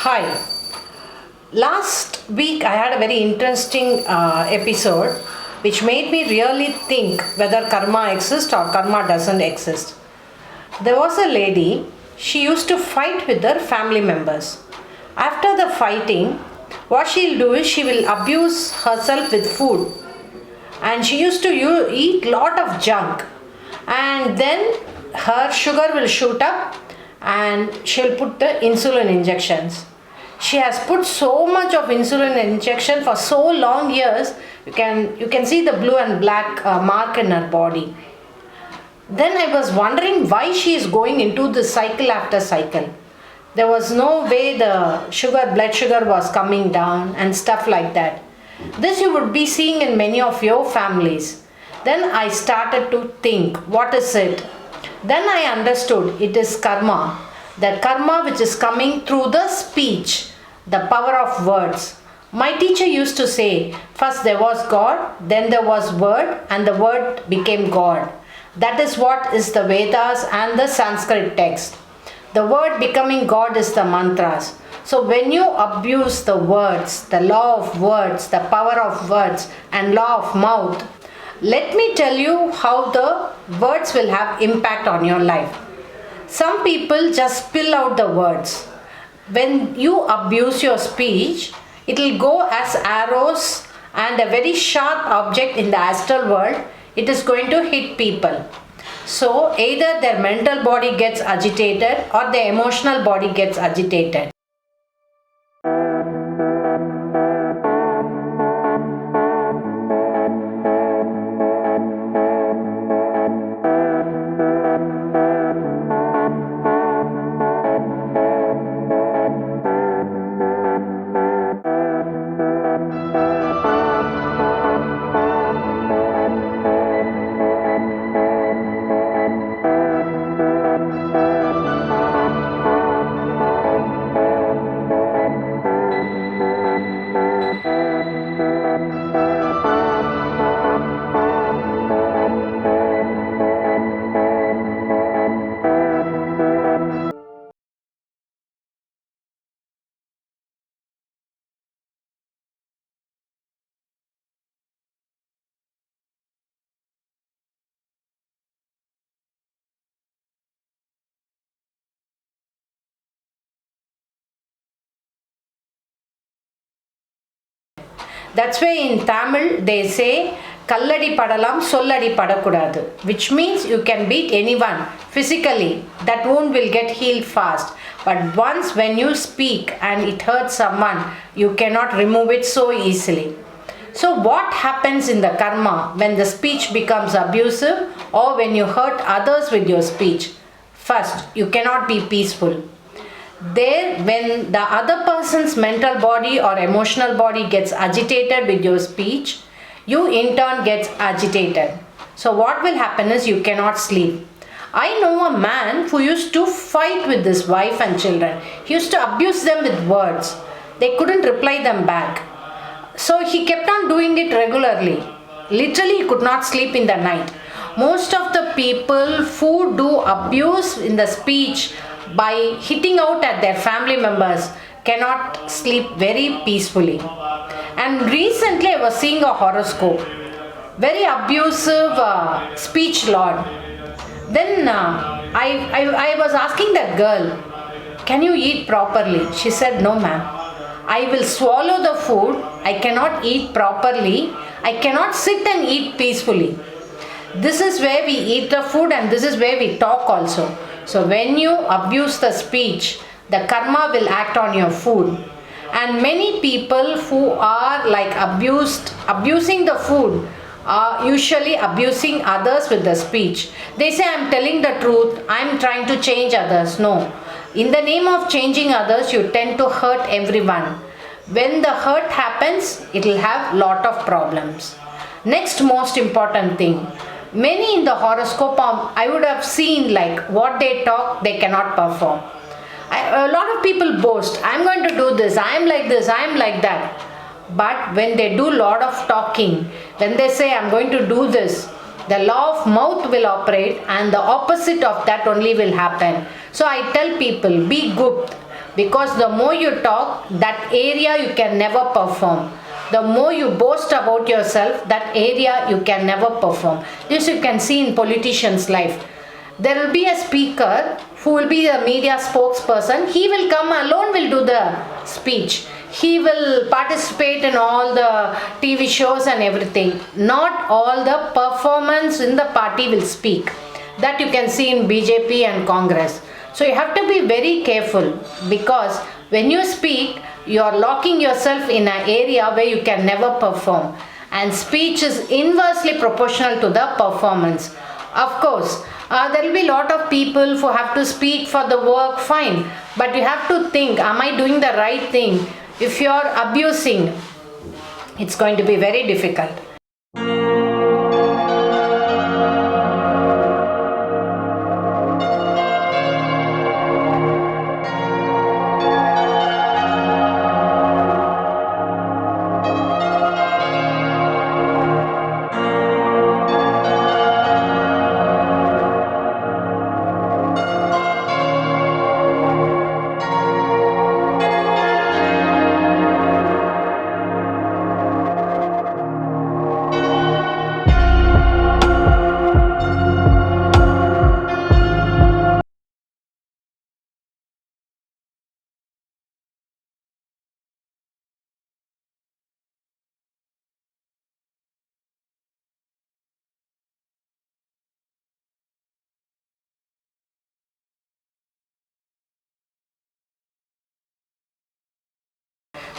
Hi. Last week I had a very interesting episode which made me really think whether karma exists or karma doesn't exist. There was a lady, she used to fight with her family members. After the fighting, what she'll do is she will abuse herself with food, and she used to eat lot of junk, and then her sugar will shoot up and she'll put the insulin injections. She has put so much of insulin injection for so long years. You can see the blue and black mark in her body. Then I was wondering why she is going into this cycle after cycle. There was no way the blood sugar was coming down and stuff like that. This you would be seeing in many of your families. Then I started to think, what is it? Then I understood it is karma. The karma which is coming through the speech, the power of words. My teacher used to say, first there was God, then there was word, and the word became God. That is what is the Vedas and the Sanskrit text. The word becoming God is the mantras. So when you abuse the words, the law of words, the power of words, and law of mouth, let me tell you how the words will have impact on your life. Some people just spill out the words. When you abuse your speech, it will go as arrows and a very sharp object in the astral world. It is going to hit people. So either their mental body gets agitated or their emotional body gets agitated. That's why in Tamil they say Kalladi padalam solladi padakudadu, which means you can beat anyone physically. That wound will get healed fast. But once when you speak and it hurts someone, you cannot remove it so easily. So what happens in the karma when the speech becomes abusive or when you hurt others with your speech? First, you cannot be peaceful. There, when the other person's mental body or emotional body gets agitated with your speech, you in turn gets agitated. So what will happen is you cannot sleep. I know a man who used to fight with his wife and children. He used to abuse them with words. They couldn't reply them back. So he kept on doing it regularly. Literally he could not sleep in the night. Most of the people who do abuse in the speech by hitting out at their family members cannot sleep very peacefully. And recently I was seeing a horoscope, very abusive speech lord. Then I was asking that girl, can you eat properly? She said, no ma'am, I will swallow the food, I cannot eat properly, I cannot sit and eat peacefully. This is where we eat the food and this is where we talk also. So when you abuse the speech, the karma will act on your food. And many people who are like abusing the food are usually abusing others with the speech. They say, I'm telling the truth, I'm trying to change others. No. In the name of changing others, you tend to hurt everyone. When the hurt happens, it will have lot of problems. Next most important thing. Many in the horoscope, I would have seen like what they talk, they cannot perform. A lot of people boast, I'm going to do this, I'm like this, I'm like that. But when they do lot of talking, when they say I'm going to do this, the law of mouth will operate and the opposite of that only will happen. So I tell people, be good. Because the more you talk, that area you can never perform. The more you boast about yourself, that area you can never perform. This you can see in politicians' life. There will be a speaker who will be a media spokesperson. He will come alone, will do the speech. He will participate in all the TV shows and everything. Not all the performance in the party will speak. That you can see in BJP and Congress. So you have to be very careful, because when you speak, you are locking yourself in an area where you can never perform. And speech is inversely proportional to the performance. Of course, there will be a lot of people who have to speak for the work, fine. But you have to think, am I doing the right thing? If you are abusing, it's going to be very difficult.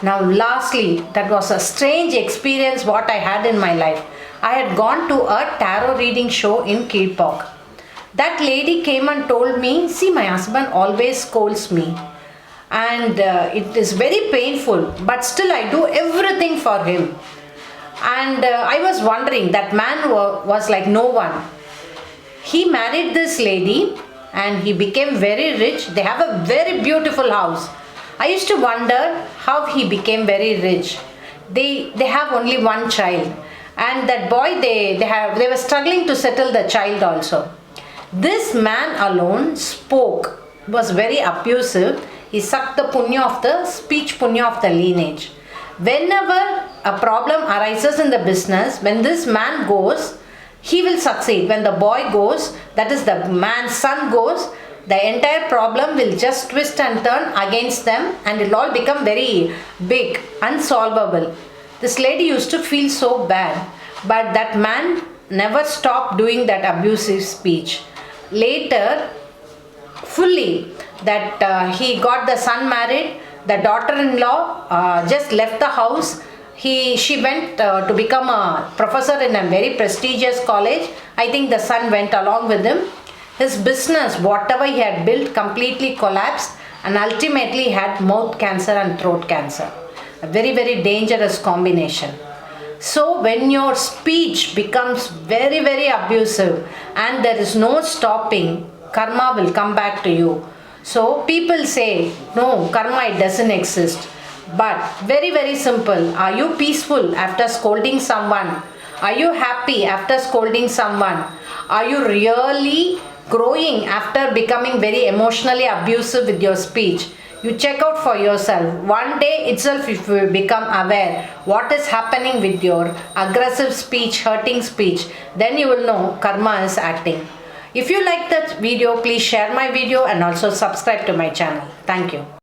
Now lastly, that was a strange experience what I had in my life. I had gone to a tarot reading show in Kilpok. That lady came and told me, see, my husband always scolds me. And it is very painful, but still I do everything for him. And I was wondering, that man was like no one. He married this lady and he became very rich. They have a very beautiful house. I used to wonder how he became very rich. They have only one child, and that boy they were struggling to settle the child also. This man alone was very abusive. He sucked the punya of the speech punya of the lineage. Whenever a problem arises in the business, when this man goes, he will succeed. When the boy goes, that is the man's son goes, the entire problem will just twist and turn against them, and it will all become very big, unsolvable. This lady used to feel so bad, but that man never stopped doing that abusive speech. Later, fully, that he got the son married, the daughter-in-law just left the house. She went to become a professor in a very prestigious college. I think the son went along with him. His business, whatever he had built, completely collapsed, and ultimately had mouth cancer and throat cancer. A very, very dangerous combination. So when your speech becomes very, very abusive and there is no stopping, karma will come back to you. So people say, no, karma, it doesn't exist. But very, very simple. Are you peaceful after scolding someone? Are you happy after scolding someone? Are you really growing after becoming very emotionally abusive with your speech? You check out for yourself. One day itself, if you become aware what is happening with your aggressive speech, hurting speech, then you will know karma is acting. If you like that video, please share my video and also subscribe to my channel. Thank you.